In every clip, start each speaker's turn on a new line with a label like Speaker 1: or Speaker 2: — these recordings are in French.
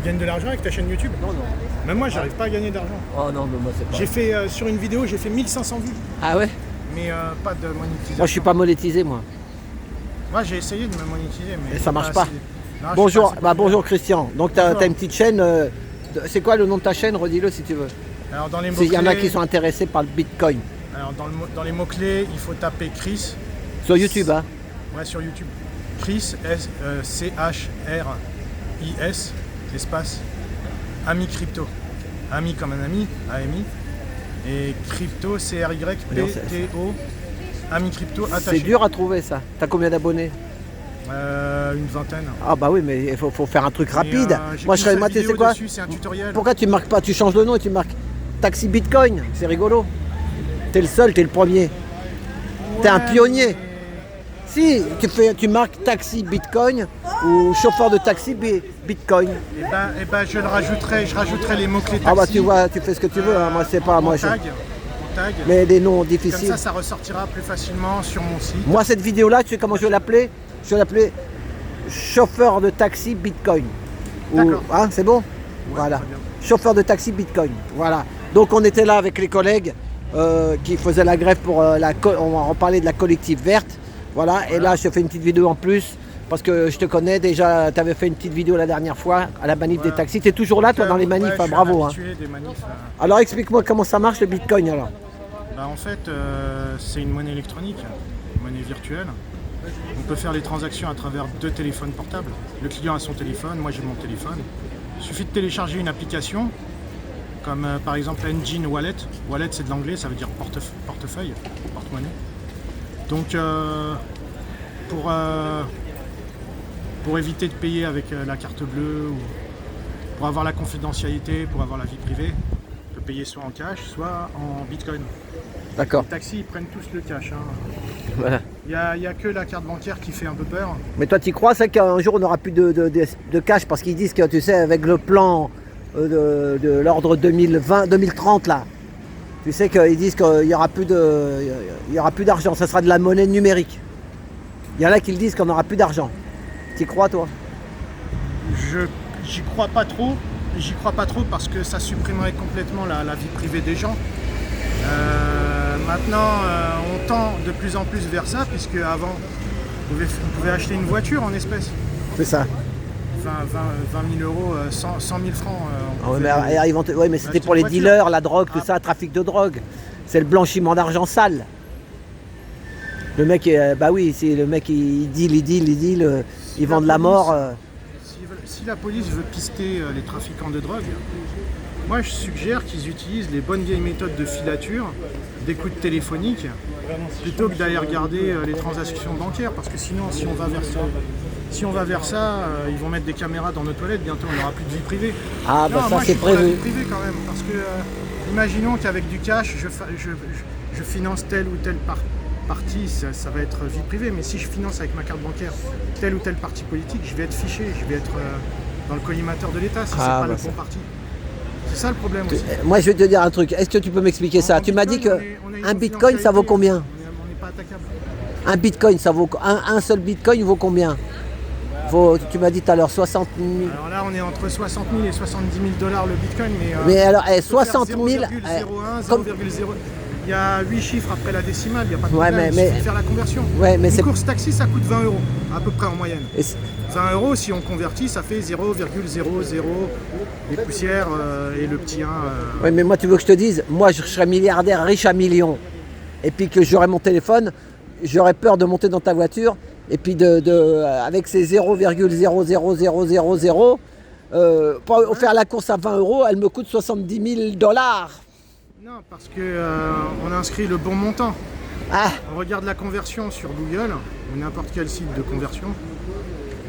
Speaker 1: gagnes de l'argent avec ta chaîne YouTube?
Speaker 2: Non, non.
Speaker 1: Même moi, j'arrive pas à gagner d'argent.
Speaker 2: Oh non, mais moi c'est pas.
Speaker 1: J'ai fait, sur une vidéo, j'ai fait 1500 vues,
Speaker 2: Ah ouais?
Speaker 1: mais pas de monétisation.
Speaker 2: Moi je suis pas monétisé moi.
Speaker 1: Moi, j'ai essayé de me monétiser, mais...
Speaker 2: Et ça marche pas.
Speaker 1: assez- Non, je suis
Speaker 2: Bonjour,
Speaker 1: pas assez populaire.
Speaker 2: bonjour Christian. Donc tu as
Speaker 1: Bonjour.
Speaker 2: une petite chaîne. C'est quoi le nom de ta chaîne? Redis-le si tu veux.
Speaker 1: Alors, dans les
Speaker 2: S'il y en a
Speaker 1: mots-clés-
Speaker 2: qui sont intéressés par le Bitcoin.
Speaker 1: Alors, dans les mots-clés, il faut taper Chris.
Speaker 2: Sur YouTube, hein?
Speaker 1: Ouais, sur YouTube. Chris, C-H-R-I-S, espace, Ami Crypto. Ami comme un ami, AMI. Et Crypto, C-R-Y-P-T-O, Ami Crypto attaché.
Speaker 2: C'est dur à trouver ça. T'as combien d'abonnés?
Speaker 1: Une vingtaine.
Speaker 2: Ah bah oui, mais il faut faire un truc rapide.
Speaker 1: Et, j'ai
Speaker 2: Moi
Speaker 1: qu'une
Speaker 2: je serais
Speaker 1: seule
Speaker 2: maté,
Speaker 1: vidéo
Speaker 2: c'est quoi?
Speaker 1: dessus, c'est un tutoriel.
Speaker 2: Pourquoi tu marques pas? Tu changes le nom et tu marques Taxi Bitcoin. C'est rigolo. T'es le seul, t'es le premier. T'es un
Speaker 1: Ouais,
Speaker 2: pionnier.
Speaker 1: mais-
Speaker 2: Si, tu marques Taxi Bitcoin ou chauffeur de taxi Bitcoin.
Speaker 1: Eh ben, je rajouterai les mots-clés taxi.
Speaker 2: Ah bah tu vois, tu fais ce que tu veux. Hein. Moi c'est pas moi.
Speaker 1: Tag, tag.
Speaker 2: Mais des noms
Speaker 1: Comme
Speaker 2: difficiles.
Speaker 1: ça ressortira plus facilement sur mon site.
Speaker 2: Moi cette vidéo-là, tu sais comment je vais l'appeler? Je vais l'appeler chauffeur de taxi Bitcoin.
Speaker 1: D'accord.
Speaker 2: Hein, c'est bon? Voilà.
Speaker 1: très bien.
Speaker 2: Chauffeur de taxi Bitcoin. Voilà. Donc on était là avec les collègues qui faisaient la grève pour on va en parler de la collective verte. Voilà. Et là je te fais une petite vidéo en plus. Parce que je te connais déjà, tu avais fait une petite vidéo la dernière fois à la manif des taxis. Tu es toujours là toi dans les manifs,
Speaker 1: Ouais,
Speaker 2: hein,
Speaker 1: je suis
Speaker 2: bravo.
Speaker 1: un
Speaker 2: Hein.
Speaker 1: habitué des manifs.
Speaker 2: Alors explique-moi comment ça marche le Bitcoin alors.
Speaker 1: Bah, en fait, c'est une monnaie électronique, une monnaie virtuelle. On peut faire les transactions à travers 2 téléphones portables. Le client a son téléphone, moi j'ai mon téléphone. Il suffit de télécharger une application, comme par exemple Engine Wallet. Wallet c'est de l'anglais, ça veut dire portefeuille, porte-monnaie. Donc pour éviter de payer avec la carte bleue, ou pour avoir la confidentialité, pour avoir la vie privée, on peut payer soit en cash, soit en Bitcoin.
Speaker 2: D'accord.
Speaker 1: Les taxis ils prennent tous le cash. Hein.
Speaker 2: Voilà.
Speaker 1: Il n'y a que la carte bancaire qui fait un peu peur.
Speaker 2: Mais toi tu crois ça qu'un jour on n'aura plus de cash parce qu'ils disent que tu sais avec le plan de l'ordre 2030 là. Tu sais qu'ils disent qu'il n'y aura plus d'argent, ça sera de la monnaie numérique. Il y en a qui le disent qu'on n'aura plus d'argent. Tu y crois toi?
Speaker 1: J'y crois pas trop. J'y crois pas trop parce que ça supprimerait complètement la vie privée des gens. Maintenant, on tend de plus en plus vers ça, puisque avant, on pouvait acheter une voiture en espèces.
Speaker 2: C'est ça.
Speaker 1: 20 000 euros, 100 000 francs.
Speaker 2: Ah ouais, mais c'était pour les dealers, la drogue, tout ça, trafic de drogue. C'est le blanchiment d'argent sale. Le mec, bah oui, c'est le mec il deal, il vend de la mort.
Speaker 1: Si la police veut pister les trafiquants de drogue, moi je suggère qu'ils utilisent les bonnes vieilles méthodes de filature, d'écoute téléphonique, plutôt que d'aller regarder les transactions bancaires, parce que sinon si on va vers ça, ils vont mettre des caméras dans nos toilettes, bientôt on n'aura plus de vie privée.
Speaker 2: Ah bah
Speaker 1: Non,
Speaker 2: ça
Speaker 1: moi,
Speaker 2: c'est
Speaker 1: je suis pour la
Speaker 2: prévu.
Speaker 1: vie privée quand même, parce que imaginons qu'avec du cash, je finance telle ou telle partie, ça va être vie privée, mais si je finance avec ma carte bancaire tel ou tel parti politique, je vais être fiché, je vais être dans le collimateur de l'État si c'est pas le bon parti. C'est ça le problème aussi.
Speaker 2: Moi je vais te dire un truc, est-ce que tu peux m'expliquer ça? Tu m'as dit que un bitcoin ça vaut combien?
Speaker 1: On n'est pas attaquable.
Speaker 2: Un bitcoin ça vaut un seul bitcoin vaut combien? Tu m'as dit tout à l'heure 60 000.
Speaker 1: Alors là on est entre 60 000 et 70 000 dollars le bitcoin,
Speaker 2: Mais alors
Speaker 1: on peut
Speaker 2: 60
Speaker 1: faire
Speaker 2: 000.
Speaker 1: 0,01,
Speaker 2: comme-
Speaker 1: 0,0. Il y a 8 chiffres après la décimale, il n'y a pas de
Speaker 2: Ouais,
Speaker 1: problème,
Speaker 2: mais-
Speaker 1: il suffit de faire la conversion.
Speaker 2: Ouais, mais
Speaker 1: Une
Speaker 2: c'est.
Speaker 1: course taxi ça coûte 20 euros à peu près en moyenne.
Speaker 2: Et
Speaker 1: 20 euros, si on convertit, ça fait 0,00 les poussières et le petit 1.
Speaker 2: Ouais, mais moi, tu veux que je te dise, moi, je serais milliardaire, riche à millions, et puis que j'aurais mon téléphone, j'aurais peur de monter dans ta voiture, et puis avec ces 0,00000, pour faire la course à 20 euros, elle me coûte 70 000 dollars.
Speaker 1: Non, parce que on a inscrit le bon montant.
Speaker 2: Ah,
Speaker 1: On regarde la conversion sur Google ou n'importe quel site de conversion,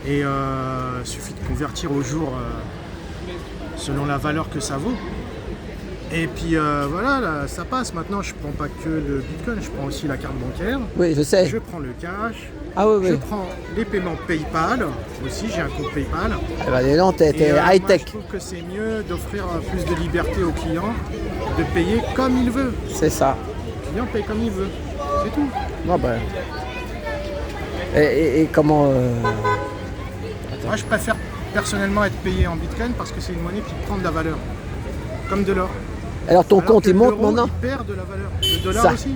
Speaker 1: et il suffit de convertir au jour selon la valeur que ça vaut. Et puis voilà, là, ça passe. Maintenant, je prends pas que le Bitcoin, je prends aussi la carte bancaire.
Speaker 2: oui, je sais.
Speaker 1: Je prends le cash.
Speaker 2: Ah oui,
Speaker 1: Je
Speaker 2: oui.
Speaker 1: prends les paiements PayPal aussi, j'ai un compte PayPal.
Speaker 2: Eh ben, dis donc, t'es
Speaker 1: Et, moi,
Speaker 2: high-tech.
Speaker 1: je trouve que c'est mieux d'offrir plus de liberté au client, de payer comme il veut.
Speaker 2: C'est ça.
Speaker 1: Le client paye comme il veut, c'est tout.
Speaker 2: Bon, ben. Et comment.
Speaker 1: Moi, je préfère personnellement être payé en bitcoin parce que c'est une monnaie qui prend de la valeur, comme de l'or.
Speaker 2: Alors ton
Speaker 1: Alors
Speaker 2: compte
Speaker 1: que
Speaker 2: il monte
Speaker 1: l'euro,
Speaker 2: maintenant.
Speaker 1: il perd de la valeur. Le dollar
Speaker 2: Ça.
Speaker 1: aussi.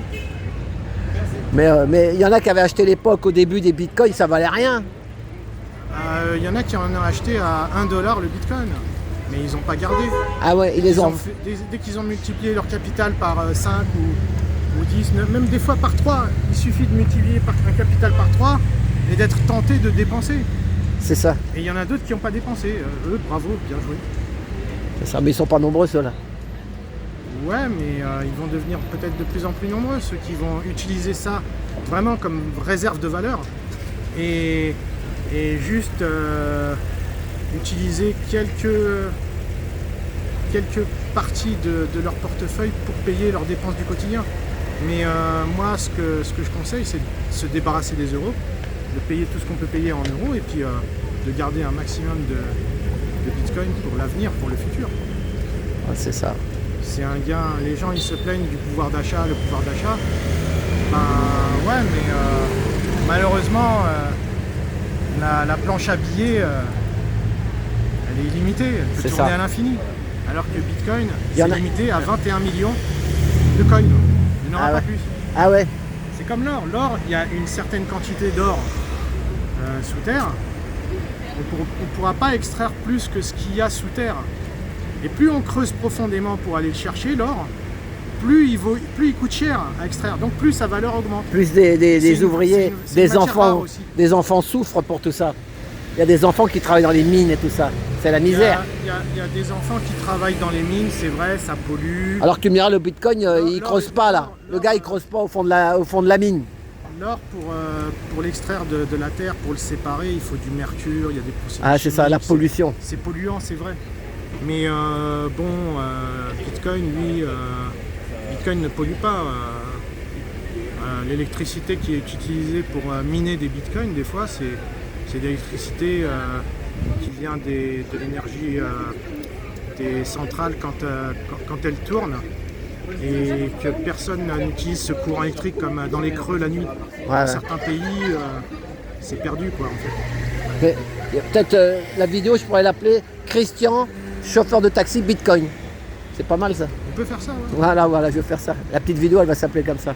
Speaker 2: Mais il y en a qui avaient acheté l'époque au début des bitcoins, ça valait rien.
Speaker 1: Il y en a qui en ont acheté à 1 dollar le bitcoin, mais ils n'ont pas gardé.
Speaker 2: Ah ouais, ils les ont.
Speaker 1: Dès qu'ils ont multiplié leur capital par 5 ou 10, même des fois par 3, il suffit de multiplier un capital par 3 et d'être tenté de dépenser.
Speaker 2: C'est ça.
Speaker 1: Et il y en a d'autres qui n'ont pas dépensé. Eux, bravo, bien joué.
Speaker 2: C'est ça. Mais ils sont pas nombreux ceux-là.
Speaker 1: Ouais, mais ils vont devenir peut-être de plus en plus nombreux, ceux qui vont utiliser ça vraiment comme réserve de valeur et juste utiliser quelques parties de leur portefeuille pour payer leurs dépenses du quotidien. Mais moi, ce que je conseille, c'est de se débarrasser des euros, de payer tout ce qu'on peut payer en euros et puis de garder un maximum de bitcoin pour l'avenir, pour le futur.
Speaker 2: Ouais, c'est ça.
Speaker 1: C'est un gain, les gens ils se plaignent du pouvoir d'achat, le pouvoir d'achat. Ben ouais, mais malheureusement, la planche à billets, elle est illimitée, elle peut
Speaker 2: C'est
Speaker 1: tourner
Speaker 2: ça.
Speaker 1: à l'infini. Alors que Bitcoin,
Speaker 2: Il y en
Speaker 1: c'est
Speaker 2: a-
Speaker 1: limité à 21 millions de coins. Il n'y en aura
Speaker 2: Ah
Speaker 1: pas
Speaker 2: ouais.
Speaker 1: plus.
Speaker 2: Ah ouais.
Speaker 1: C'est comme l'or. L'or, il y a une certaine quantité d'or sous terre. On ne pourra pas extraire plus que ce qu'il y a sous terre. Et plus on creuse profondément pour aller le chercher, l'or, plus il coûte cher à extraire. Donc plus sa valeur augmente.
Speaker 2: Plus
Speaker 1: C'est
Speaker 2: des
Speaker 1: une-
Speaker 2: ouvriers,
Speaker 1: c'est une
Speaker 2: des
Speaker 1: matière rare
Speaker 2: enfants,
Speaker 1: aussi.
Speaker 2: des enfants souffrent pour tout ça. Il y a des enfants qui travaillent dans les mines et tout ça. C'est la misère.
Speaker 1: Il y a des enfants qui travaillent dans les mines, c'est vrai, ça pollue.
Speaker 2: Alors que tu me diras, le bitcoin, il
Speaker 1: l'or,
Speaker 2: creuse pas là.
Speaker 1: l'or,
Speaker 2: Le gars, il creuse pas au fond de la mine.
Speaker 1: L'or, pour l'extraire de la terre, pour le séparer, il faut du mercure, il y a des procédés
Speaker 2: Ah, c'est ça, la
Speaker 1: chimiques,
Speaker 2: pollution.
Speaker 1: C'est polluant, c'est vrai. Mais Bitcoin, lui, Bitcoin ne pollue pas. L'électricité qui est utilisée pour miner des bitcoins, des fois, c'est de l'électricité qui vient de l'énergie des centrales quand elles tournent et que personne n'utilise ce courant électrique comme dans les creux la nuit.
Speaker 2: Ouais.
Speaker 1: Dans certains pays, c'est perdu quoi en fait.
Speaker 2: Mais il y a peut-être la vidéo, je pourrais l'appeler Christian, chauffeur de taxi Bitcoin. C'est pas mal ça.
Speaker 1: On peut faire ça, ouais.
Speaker 2: Voilà, je vais faire ça. La petite vidéo, elle va s'appeler comme ça.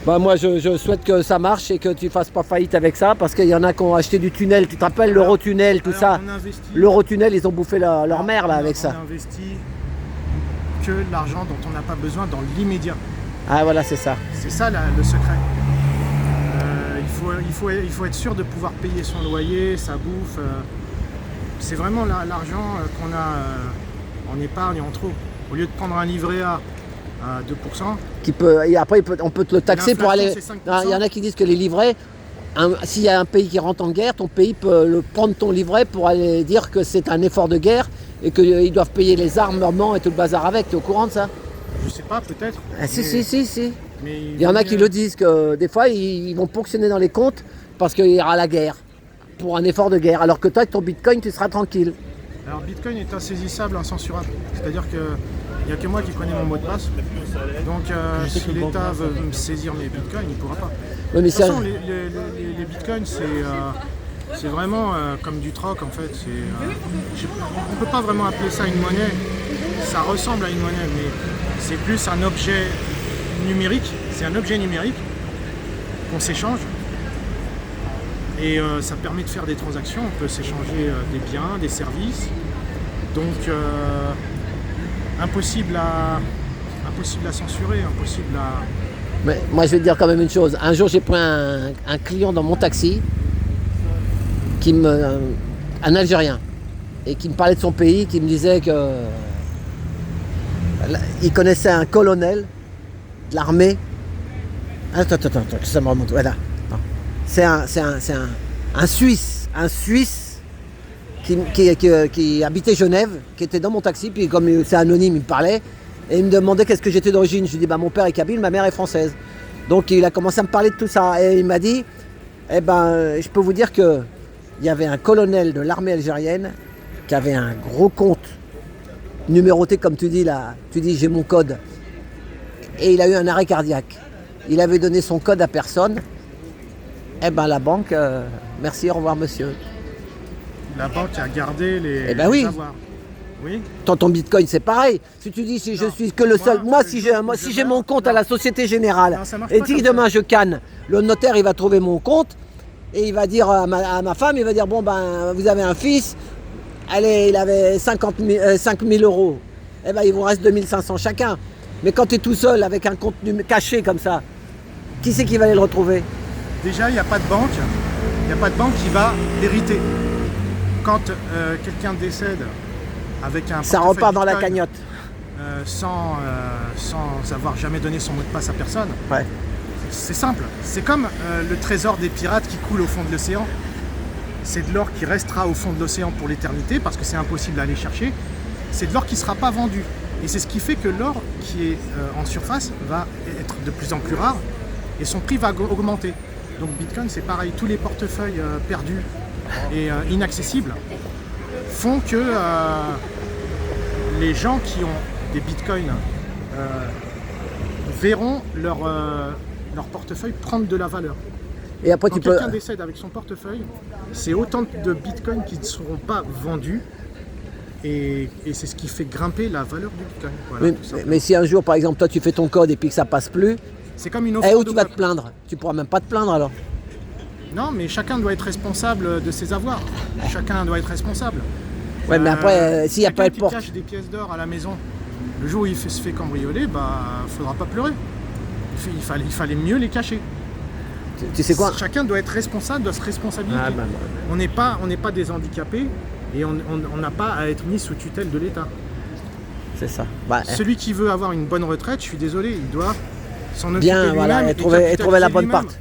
Speaker 2: Bah moi, je souhaite que ça marche et que tu fasses pas faillite avec ça, parce qu'il y en a qui ont acheté du tunnel. Tu te rappelles l'Eurotunnel, tout
Speaker 1: Alors,
Speaker 2: ça.
Speaker 1: on investit-
Speaker 2: L'Eurotunnel, ils ont bouffé leur mère là avec ça.
Speaker 1: On investit que l'argent dont on n'a pas besoin dans l'immédiat.
Speaker 2: Ah voilà, c'est ça.
Speaker 1: C'est ça le secret. Il faut être sûr de pouvoir payer son loyer, sa bouffe. C'est vraiment l'argent qu'on a en épargne en trop. Au lieu de prendre un livret A à 2%,
Speaker 2: Et après, on peut te le taxer pour aller.
Speaker 1: L'inflation, c'est 5%.
Speaker 2: Il y en a qui disent que les livrets, s'il y a un pays qui rentre en guerre, ton pays peut prendre ton livret pour aller dire que c'est un effort de guerre et qu'ils doivent payer les armements et tout le bazar avec. Tu es au courant de ça?
Speaker 1: je sais pas, peut-être.
Speaker 2: Ah, si.
Speaker 1: Mais
Speaker 2: Il y en a qui le disent que des fois ils vont ponctionner dans les comptes parce qu'il y aura la guerre pour un effort de guerre. Alors que toi, avec ton bitcoin, tu seras tranquille.
Speaker 1: Alors Bitcoin est insaisissable, incensurable. C'est-à-dire que il n'y a que moi qui connais mon mot de passe. Donc si l'État veut me saisir mes bitcoins, il ne pourra pas.
Speaker 2: Ouais, mais
Speaker 1: De toute
Speaker 2: ça-
Speaker 1: façon, les bitcoins, c'est vraiment comme du troc en fait. On ne peut pas vraiment appeler ça une monnaie. Ça ressemble à une monnaie, mais c'est plus un objet numérique. C'est un objet numérique qu'on s'échange. Et ça permet de faire des transactions. On peut s'échanger des biens, des services. Donc impossible à censurer, impossible à...
Speaker 2: Mais moi, je vais te dire quand même une chose. Un jour, j'ai pris un client dans mon taxi, un Algérien, et qui me parlait de son pays, qui me disait que il connaissait un colonel de l'armée. Attends, que ça me remonte. Voilà. C'est un Suisse, qui habitait Genève, qui était dans mon taxi, puis comme c'est anonyme, il me parlait. Et il me demandait qu'est-ce que j'étais d'origine. Je lui ai dit, bah, mon père est kabyle, ma mère est française. Donc il a commencé à me parler de tout ça. Et il m'a dit, je peux vous dire qu'il y avait un colonel de l'armée algérienne qui avait un gros compte numéroté, comme tu dis là. Tu dis, j'ai mon code. Et il a eu un arrêt cardiaque. Il avait donné son code à personne. La banque, merci, au revoir monsieur.
Speaker 1: La banque a gardé les,
Speaker 2: Eh ben oui.
Speaker 1: les avoirs. Oui.
Speaker 2: Ton Bitcoin, c'est pareil. Si tu dis si je
Speaker 1: Non.
Speaker 2: suis que le seul. Moi,
Speaker 1: le
Speaker 2: si
Speaker 1: jour où
Speaker 2: si
Speaker 1: je
Speaker 2: j'ai mon
Speaker 1: meurs,
Speaker 2: compte à
Speaker 1: non.
Speaker 2: la Société Générale
Speaker 1: Non, ça marche
Speaker 2: et
Speaker 1: pas
Speaker 2: dit que
Speaker 1: comme ça.
Speaker 2: demain je canne, le notaire il va trouver mon compte et il va dire à ma femme, il va dire bon ben vous avez un fils, allez, il avait 5 000 euros. Eh ben il vous reste 2500 chacun. Mais quand tu es tout seul avec un compte caché comme ça, qui c'est qui va aller le retrouver?
Speaker 1: Déjà, il n'y a pas de banque. Il n'y a pas de banque qui va l'hériter. Quand quelqu'un décède avec un
Speaker 2: Ça
Speaker 1: portefeuille
Speaker 2: repart dans la
Speaker 1: Bitcoin,
Speaker 2: cagnotte.
Speaker 1: sans avoir jamais donné son mot de passe à personne,
Speaker 2: Ouais.
Speaker 1: c'est simple. C'est comme le trésor des pirates qui coule au fond de l'océan. C'est de l'or qui restera au fond de l'océan pour l'éternité parce que c'est impossible à aller chercher. C'est de l'or qui ne sera pas vendu. Et c'est ce qui fait que l'or qui est en surface va être de plus en plus rare et son prix va augmenter. Donc Bitcoin, c'est pareil. Tous les portefeuilles perdus et inaccessibles font que les gens qui ont des bitcoins verront leur portefeuille prendre de la valeur.
Speaker 2: Et après
Speaker 1: Quand
Speaker 2: tu peux.
Speaker 1: quelqu'un décède avec son portefeuille, c'est autant de bitcoins qui ne seront pas vendus et c'est ce qui fait grimper la valeur du bitcoin. Voilà,
Speaker 2: Mais,
Speaker 1: tout simplement.
Speaker 2: mais si un jour par exemple toi tu fais ton code et puis que ça passe plus,
Speaker 1: C'est comme une
Speaker 2: où
Speaker 1: offrande
Speaker 2: tu
Speaker 1: au
Speaker 2: vas te
Speaker 1: peuple.
Speaker 2: plaindre? Tu pourras même pas te plaindre alors.
Speaker 1: Non, mais chacun doit être responsable de ses avoirs. Chacun doit être responsable.
Speaker 2: Ouais, mais après, s'il n'y a pas
Speaker 1: quelqu'un
Speaker 2: de porte.
Speaker 1: qui cache des pièces d'or à la maison, le jour où il se fait cambrioler, faudra pas pleurer. Il fallait mieux les cacher.
Speaker 2: Tu sais quoi?
Speaker 1: Chacun doit être responsable, doit se responsabiliser.
Speaker 2: Ah, bah,
Speaker 1: On n'est pas des handicapés et on n'a pas à être mis sous tutelle de l'État.
Speaker 2: c'est ça. Bah,
Speaker 1: Celui qui veut avoir une bonne retraite, je suis désolé, il doit s'en occuper
Speaker 2: bien,
Speaker 1: lui-même
Speaker 2: voilà, et trouver la
Speaker 1: capitaliser
Speaker 2: bonne
Speaker 1: lui-même.
Speaker 2: part.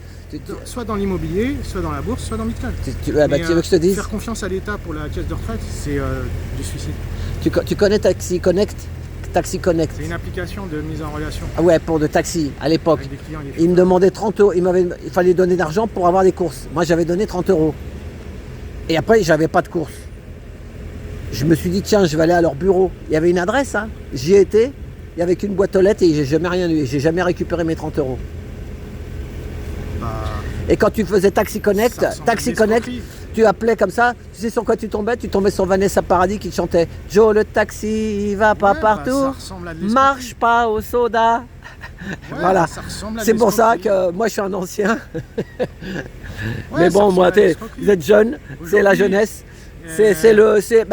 Speaker 1: Soit dans l'immobilier, soit dans la bourse, soit dans Bitcoin.
Speaker 2: Tu
Speaker 1: Mais,
Speaker 2: veux que je te dise?
Speaker 1: faire confiance à l'État pour la caisse de retraite, c'est du suicide.
Speaker 2: Tu connais Taxi Connect? Taxi Connect.
Speaker 1: C'est une application de mise en relation
Speaker 2: Ah ouais, pour de taxi à l'époque.
Speaker 1: avec des clients. et des
Speaker 2: Il me demandait 30 euros. Il fallait donner d'argent pour avoir des courses. Moi, j'avais donné 30 euros. Et après, j'avais pas de courses. Je me suis dit, tiens, je vais aller à leur bureau. Il y avait une adresse, hein. J'y étais. Il y avait qu'une boîte aux lettres et j'ai jamais rien eu. J'ai jamais récupéré mes 30 euros.
Speaker 1: Bah,
Speaker 2: Et quand tu faisais Taxi Connect,
Speaker 1: ça ressemble à
Speaker 2: Taxi
Speaker 1: une
Speaker 2: Connect,
Speaker 1: escroquerie.
Speaker 2: tu appelais comme ça. Tu sais sur quoi tu tombais? Tu tombais sur Vanessa Paradis qui chantait Joe le taxi, il va pas
Speaker 1: Ouais,
Speaker 2: partout,
Speaker 1: ça ressemble à de l'escroquerie.
Speaker 2: marche pas au soda.
Speaker 1: Ouais,
Speaker 2: Voilà.
Speaker 1: ça ressemble à de
Speaker 2: C'est pour ça
Speaker 1: l'escroquerie.
Speaker 2: que moi je suis un ancien.
Speaker 1: Ouais,
Speaker 2: Mais
Speaker 1: ça
Speaker 2: bon,
Speaker 1: ressemble
Speaker 2: moi,
Speaker 1: à de l'escroquerie.
Speaker 2: vous êtes jeune, c'est la
Speaker 1: Aujourd'hui,
Speaker 2: jeunesse.
Speaker 1: euh,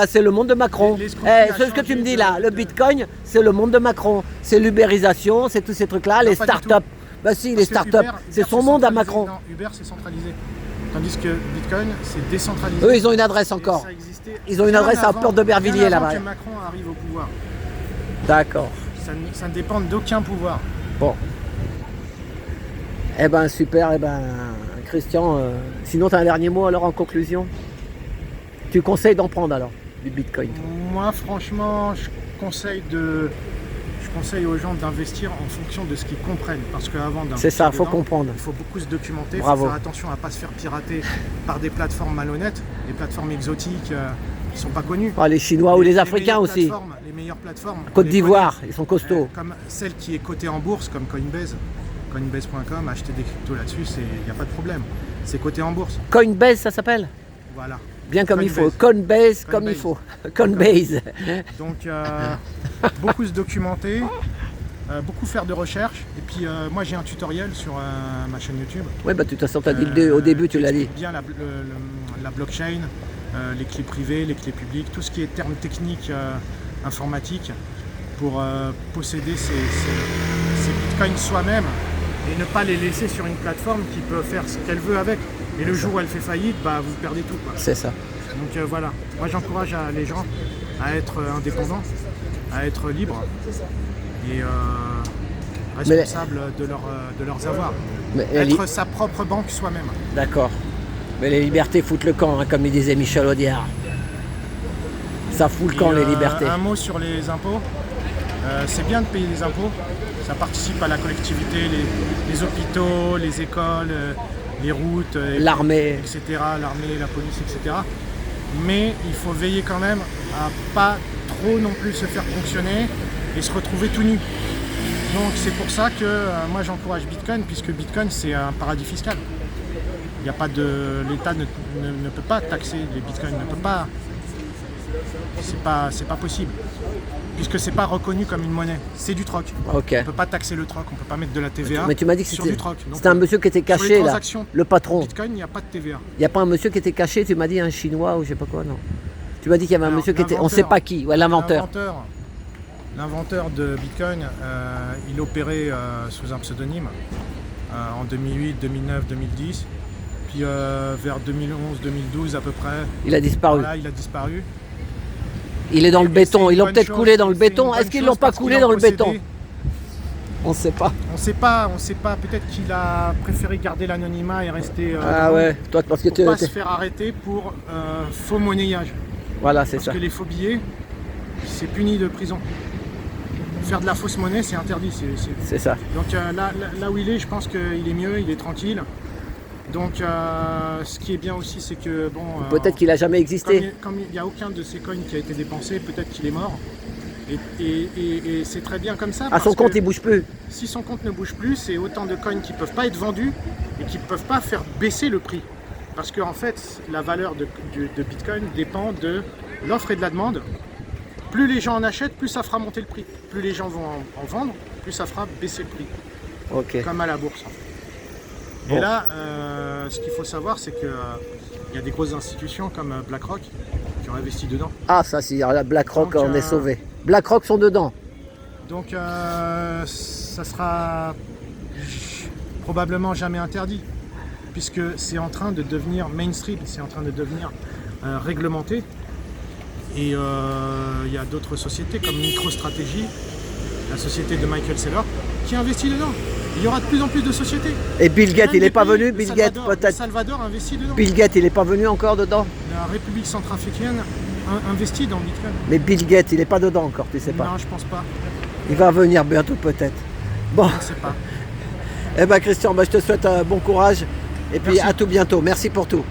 Speaker 2: C'est le monde de Macron.
Speaker 1: l'escroquerie
Speaker 2: Eh,
Speaker 1: a
Speaker 2: c'est ce que tu me
Speaker 1: changé
Speaker 2: dis là,
Speaker 1: de-
Speaker 2: le Bitcoin, c'est le monde de Macron. C'est l'ubérisation, c'est tous ces trucs-là, les
Speaker 1: pas du
Speaker 2: startups.
Speaker 1: tout.
Speaker 2: Bah si, les
Speaker 1: Parce que
Speaker 2: startups,
Speaker 1: Uber,
Speaker 2: c'est
Speaker 1: Uber,
Speaker 2: son monde à
Speaker 1: centralisé.
Speaker 2: Macron.
Speaker 1: Non, Uber, c'est centralisé. Tandis que Bitcoin, c'est décentralisé.
Speaker 2: Eux, ils ont une adresse
Speaker 1: Et
Speaker 2: encore.
Speaker 1: ça existait
Speaker 2: Ils ont une
Speaker 1: bien
Speaker 2: adresse à
Speaker 1: avant-
Speaker 2: Porte d'Aubervilliers,
Speaker 1: bien avant
Speaker 2: là-bas.
Speaker 1: que Macron arrive au pouvoir.
Speaker 2: D'accord.
Speaker 1: Ça ne dépend d'aucun pouvoir.
Speaker 2: Bon. Eh ben super, eh ben Christian, sinon tu as un dernier mot alors en conclusion? Tu conseilles d'en prendre alors, du Bitcoin?
Speaker 1: Moi, franchement, je conseille aux gens d'investir en fonction de ce qu'ils comprennent. Parce qu'avant d'investir
Speaker 2: C'est ça, faut
Speaker 1: dedans,
Speaker 2: comprendre.
Speaker 1: il faut beaucoup se documenter. Il
Speaker 2: Bravo.
Speaker 1: faut faire attention à ne pas se faire pirater par des plateformes malhonnêtes, des plateformes exotiques qui ne sont pas connues.
Speaker 2: Ah, les Chinois ou les Africains
Speaker 1: meilleures
Speaker 2: aussi.
Speaker 1: plateformes, les meilleures plateformes. on
Speaker 2: Côte
Speaker 1: les
Speaker 2: d'Ivoire,
Speaker 1: connaît.
Speaker 2: ils sont costauds.
Speaker 1: Comme celle qui est cotée en bourse, comme Coinbase. Coinbase.com, acheter des cryptos là-dessus, il n'y a pas de problème. C'est coté en bourse.
Speaker 2: Coinbase, ça s'appelle?
Speaker 1: Voilà.
Speaker 2: Bien comme il faut.
Speaker 1: Coinbase.
Speaker 2: Coinbase comme il
Speaker 1: Coinbase.
Speaker 2: faut. Coinbase.
Speaker 1: Donc, beaucoup se documenter, beaucoup faire de recherches. Et puis, moi, j'ai un tutoriel sur ma chaîne YouTube.
Speaker 2: Oui, bah de toute façon, tu as dit au début, tu l'as dit.
Speaker 1: Bien la blockchain, les clés privées, les clés publiques, tout ce qui est termes techniques informatiques pour posséder ces bitcoins soi-même et ne pas les laisser sur une plateforme qui peut faire ce qu'elle veut avec. Et le jour où elle fait faillite, vous perdez tout, quoi.
Speaker 2: C'est ça.
Speaker 1: Donc voilà, moi j'encourage les gens à être indépendants, à être libres et responsables de leurs avoirs.
Speaker 2: Mais,
Speaker 1: Être sa propre banque soi-même.
Speaker 2: D'accord. Mais les libertés foutent le camp, hein, comme il disait Michel Audiard. Ça fout le camp,
Speaker 1: Et,
Speaker 2: les libertés.
Speaker 1: Un mot sur les impôts. C'est bien de payer les impôts. Ça participe à la collectivité, les hôpitaux, les écoles, les routes,
Speaker 2: L'armée.
Speaker 1: etc., l'armée, la police, etc. Mais il faut veiller quand même à pas trop non plus se faire fonctionner et se retrouver tout nu. Donc c'est pour ça que moi j'encourage Bitcoin, puisque Bitcoin c'est un paradis fiscal. Il y a pas de, l'État ne peut pas taxer les bitcoins, ne peut pas. C'est pas possible. Puisque c'est pas reconnu comme une monnaie, c'est du troc.
Speaker 2: Ok.
Speaker 1: On peut pas taxer le troc, on peut pas mettre de la TVA
Speaker 2: Mais tu m'as dit que
Speaker 1: sur
Speaker 2: c'était
Speaker 1: du troc. Donc,
Speaker 2: un monsieur qui était
Speaker 1: sur les
Speaker 2: caché là,
Speaker 1: transactions
Speaker 2: le patron.
Speaker 1: Bitcoin, il n'y a pas de TVA.
Speaker 2: Il n'y a pas un monsieur qui était caché, tu m'as dit un chinois ou je sais pas quoi, non. Tu m'as dit qu'il y avait un
Speaker 1: Alors,
Speaker 2: monsieur qui était, on sait pas qui, ouais, l'inventeur.
Speaker 1: L'inventeur de Bitcoin, il opérait sous un pseudonyme en 2008, 2009, 2010. Puis vers 2011, 2012 à peu près,
Speaker 2: Il a disparu.
Speaker 1: voilà, il a disparu.
Speaker 2: Il est dans le
Speaker 1: Et
Speaker 2: béton,
Speaker 1: c'est
Speaker 2: ils l'ont
Speaker 1: une
Speaker 2: peut-être
Speaker 1: bonne
Speaker 2: coulé
Speaker 1: chose,
Speaker 2: dans le
Speaker 1: c'est une
Speaker 2: béton.
Speaker 1: bonne
Speaker 2: Est-ce qu'ils
Speaker 1: chose
Speaker 2: l'ont pas
Speaker 1: parce
Speaker 2: coulé
Speaker 1: qu'ils
Speaker 2: dans
Speaker 1: l'ont
Speaker 2: le béton?
Speaker 1: possédé.
Speaker 2: On sait pas.
Speaker 1: On sait pas. Peut-être qu'il a préféré garder l'anonymat et rester.
Speaker 2: Ah
Speaker 1: devant
Speaker 2: ouais, toi parce que
Speaker 1: pour pas se faire arrêter pour faux monnayage.
Speaker 2: Voilà, c'est
Speaker 1: Parce
Speaker 2: ça.
Speaker 1: que les faux billets, c'est puni de prison. Faire de la fausse monnaie, c'est interdit.
Speaker 2: C'est ça.
Speaker 1: Donc là où il est, je pense qu'il est mieux, il est tranquille. Donc ce qui est bien aussi, c'est que bon.
Speaker 2: Peut-être qu'il a jamais existé.
Speaker 1: Comme il n'y a aucun de ces coins qui a été dépensé, peut-être qu'il est mort. Et c'est très bien comme ça.
Speaker 2: À
Speaker 1: parce
Speaker 2: son compte,
Speaker 1: que
Speaker 2: il bouge plus.
Speaker 1: si son compte ne bouge plus, c'est autant de coins qui ne peuvent pas être vendus et qui ne peuvent pas faire baisser le prix. Parce qu'en fait, la valeur de Bitcoin dépend de l'offre et de la demande. Plus les gens en achètent, plus ça fera monter le prix. Plus les gens vont en vendre, plus ça fera baisser le prix.
Speaker 2: Ok.
Speaker 1: Comme à la bourse.
Speaker 2: Bon.
Speaker 1: Et là, ce qu'il faut savoir, c'est qu'il y a des grosses institutions comme BlackRock qui ont investi dedans.
Speaker 2: Ah ça, si la BlackRock,
Speaker 1: Donc,
Speaker 2: on est sauvé. BlackRock sont dedans.
Speaker 1: Donc ça sera probablement jamais interdit, puisque c'est en train de devenir mainstream, c'est en train de devenir réglementé. Et il y a d'autres sociétés comme MicroStrategy, la société de Michael Saylor, qui investit dedans. Il y aura de plus en plus de sociétés.
Speaker 2: Et Bill Gates,
Speaker 1: Même
Speaker 2: il n'est
Speaker 1: des
Speaker 2: pas
Speaker 1: pays,
Speaker 2: venu.
Speaker 1: le
Speaker 2: Bill Gates
Speaker 1: Salvador, le
Speaker 2: peut-être.
Speaker 1: Salvador investit dedans.
Speaker 2: Bill Gates, il n'est pas venu encore dedans.
Speaker 1: La République centrafricaine investit dans Bitcoin.
Speaker 2: Mais Bill Gates, il n'est pas dedans encore, tu sais pas.
Speaker 1: Non, je pense pas.
Speaker 2: Il va venir bientôt peut-être. Bon,
Speaker 1: Je ne sais pas.
Speaker 2: eh ben Christian, je te souhaite bon courage et puis
Speaker 1: Merci.
Speaker 2: à tout bientôt. Merci pour tout.